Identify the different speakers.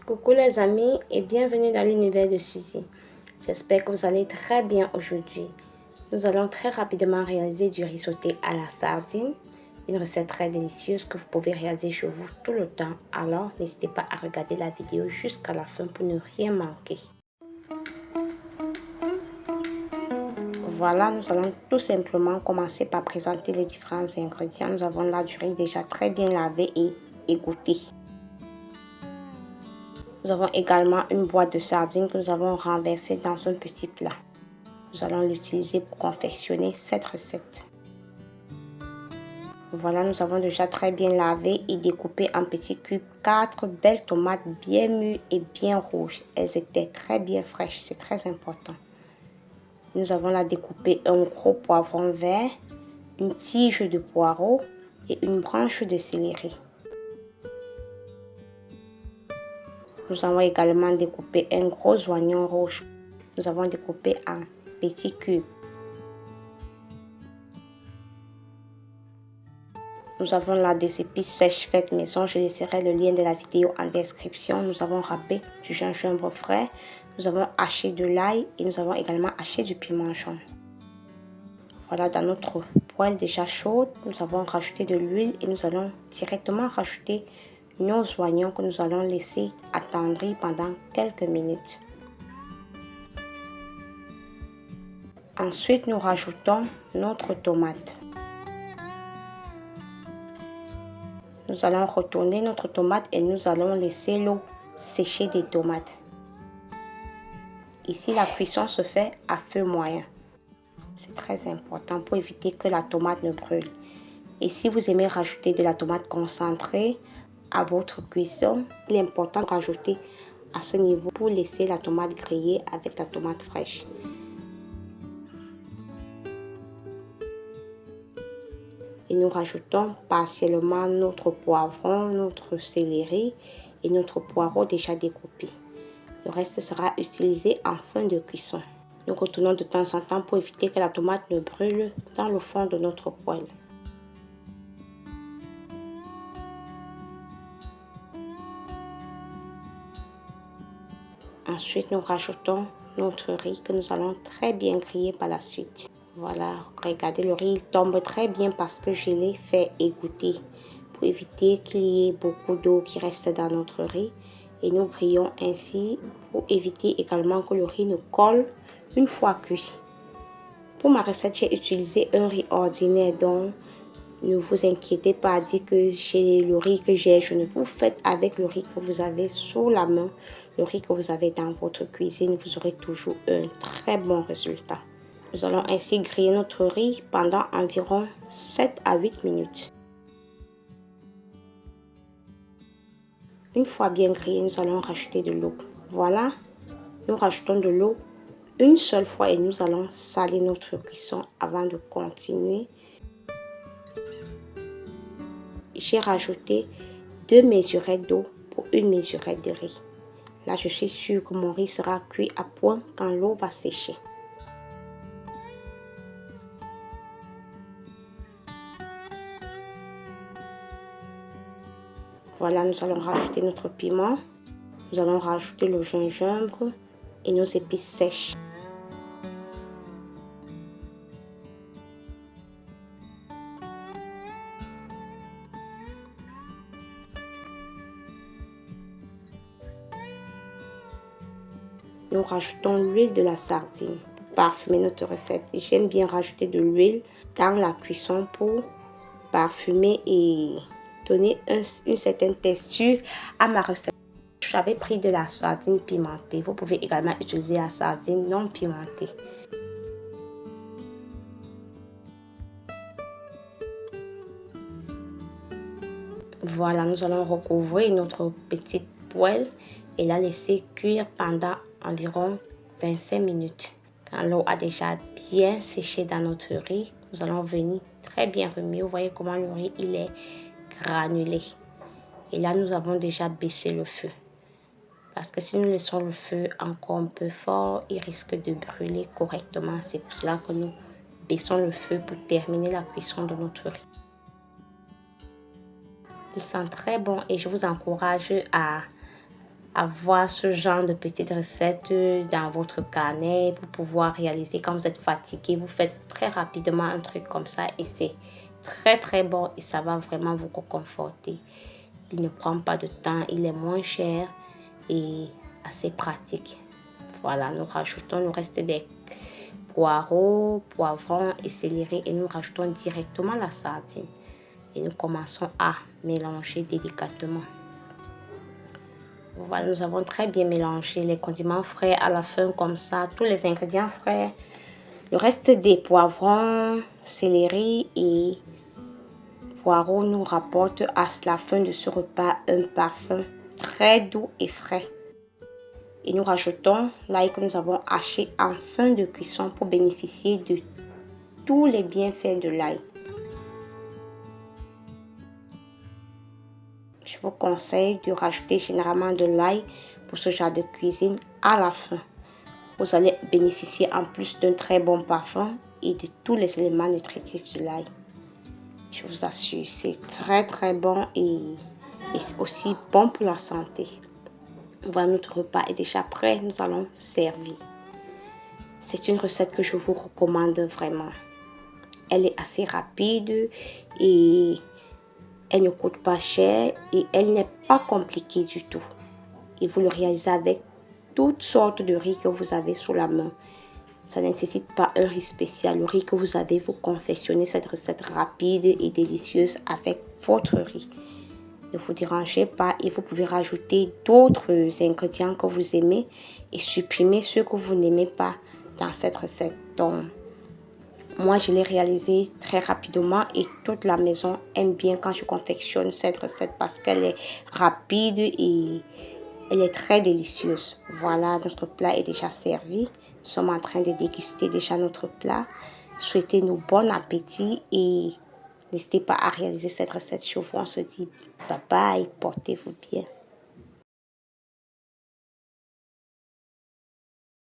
Speaker 1: Coucou les amis et bienvenue dans l'univers de Suzy. J'espère que vous allez très bien aujourd'hui. Nous allons très rapidement réaliser du riz sauté à la sardine, une recette très délicieuse que vous pouvez réaliser chez vous tout le temps. Alors n'hésitez pas à regarder la vidéo jusqu'à la fin pour ne rien manquer. Voilà, nous allons tout simplement commencer par présenter les différents ingrédients. Nous avons là du riz déjà très bien lavé et égoutté. Nous avons également une boîte de sardines que nous avons renversée dans un petit plat. Nous allons l'utiliser pour confectionner cette recette. Voilà, nous avons déjà très bien lavé et découpé en petits cubes 4 belles tomates bien mûres et bien rouges. Elles étaient très bien fraîches, c'est très important. Nous avons là découpé un gros poivron vert, une tige de poireau et une branche de céleri. Nous avons également découpé un gros oignon rouge. Nous avons découpé en petits cubes. Nous avons là des épices sèches faites maison. Je laisserai le lien de la vidéo en description. Nous avons râpé du gingembre frais. Nous avons haché de l'ail et nous avons également haché du piment jaune. Voilà, dans notre poêle déjà chaude, nous avons rajouté de l'huile et nous allons directement rajouter nos oignons que nous allons laisser attendrir pendant quelques minutes. Ensuite, nous rajoutons notre tomate. Nous allons retourner notre tomate et nous allons laisser l'eau sécher des tomates. Ici, la cuisson se fait à feu moyen. C'est très important pour éviter que la tomate ne brûle. Et si vous aimez rajouter de la tomate concentrée à votre cuisson, il est important de rajouter à ce niveau pour laisser la tomate griller avec la tomate fraîche. Et nous rajoutons partiellement notre poivron, notre céleri et notre poireau déjà découpé. Le reste sera utilisé en fin de cuisson. Nous retournons de temps en temps pour éviter que la tomate ne brûle dans le fond de notre poêle. Ensuite, nous rajoutons notre riz que nous allons très bien griller par la suite. Voilà, regardez, le riz il tombe très bien parce que je l'ai fait égoutter pour éviter qu'il y ait beaucoup d'eau qui reste dans notre riz. Et nous grillons ainsi pour éviter également que le riz ne colle une fois cuit. Pour ma recette, j'ai utilisé un riz ordinaire, donc ne vous inquiétez pas à dire que j'ai le riz que j'ai. Je ne vous faites avec le riz que vous avez sous la main, le riz que vous avez dans votre cuisine. Vous aurez toujours un très bon résultat. Nous allons ainsi griller notre riz pendant environ 7 à 8 minutes. Une fois bien grillé, nous allons rajouter de l'eau. Voilà, nous rajoutons de l'eau une seule fois et nous allons saler notre cuisson avant de continuer. J'ai rajouté 2 mesurettes d'eau pour une mesurette de riz. Là, je suis sûre que mon riz sera cuit à point quand l'eau va sécher. Voilà, nous allons rajouter notre piment. Nous allons rajouter le gingembre et nos épices sèches. Nous rajoutons l'huile de la sardine pour parfumer notre recette. J'aime bien rajouter de l'huile dans la cuisson pour parfumer et donner une certaine texture à ma recette. J'avais pris de la sardine pimentée. Vous pouvez également utiliser la sardine non pimentée. Voilà, nous allons recouvrir notre petite poêle et la laisser cuire pendant environ 25 minutes. Quand l'eau a déjà bien séché dans notre riz, nous allons venir très bien remuer. Vous voyez comment le riz il est granulé. Et là, nous avons déjà baissé le feu. Parce que si nous laissons le feu encore un peu fort, il risque de brûler correctement. C'est pour cela que nous baissons le feu pour terminer la cuisson de notre riz. Il sent très bon et je vous encourage à avoir ce genre de petites recettes dans votre carnet pour pouvoir réaliser quand vous êtes fatigué. Vous faites très rapidement un truc comme ça et c'est très bon et ça va vraiment vous réconforter. Il ne prend pas de temps, il est moins cher et assez pratique. Voilà, nous rajoutons le reste des poireaux, poivrons et céleri et nous rajoutons directement la sardine. Et nous commençons à mélanger délicatement. Voilà, nous avons très bien mélangé les condiments frais à la fin comme ça, tous les ingrédients frais. Le reste des poivrons, céleri et poireaux nous rapporte à la fin de ce repas un parfum très doux et frais. Et nous rajoutons l'ail que nous avons haché en fin de cuisson pour bénéficier de tous les bienfaits de l'ail. Je vous conseille de rajouter généralement de l'ail pour ce genre de cuisine à la fin. Vous allez bénéficier en plus d'un très bon parfum et de tous les éléments nutritifs de l'ail. Je vous assure, c'est très bon et c'est aussi bon pour la santé. Voilà, notre repas est déjà prêt, nous allons servir. C'est une recette que je vous recommande vraiment. Elle est assez rapide et elle ne coûte pas cher et elle n'est pas compliquée du tout. Et vous le réalisez avec toutes sortes de riz que vous avez sous la main. Ça ne nécessite pas un riz spécial. Le riz que vous avez, vous confectionnez cette recette rapide et délicieuse avec votre riz. Ne vous dérangez pas et vous pouvez rajouter d'autres ingrédients que vous aimez et supprimer ceux que vous n'aimez pas dans cette recette. Donc, moi, je l'ai réalisée très rapidement et toute la maison aime bien quand je confectionne cette recette parce qu'elle est rapide et elle est très délicieuse. Voilà, notre plat est déjà servi. Nous sommes en train de déguster déjà notre plat. Souhaitez-nous bon appétit et n'hésitez pas à réaliser cette recette chez vous. On se dit bye bye, portez-vous bien.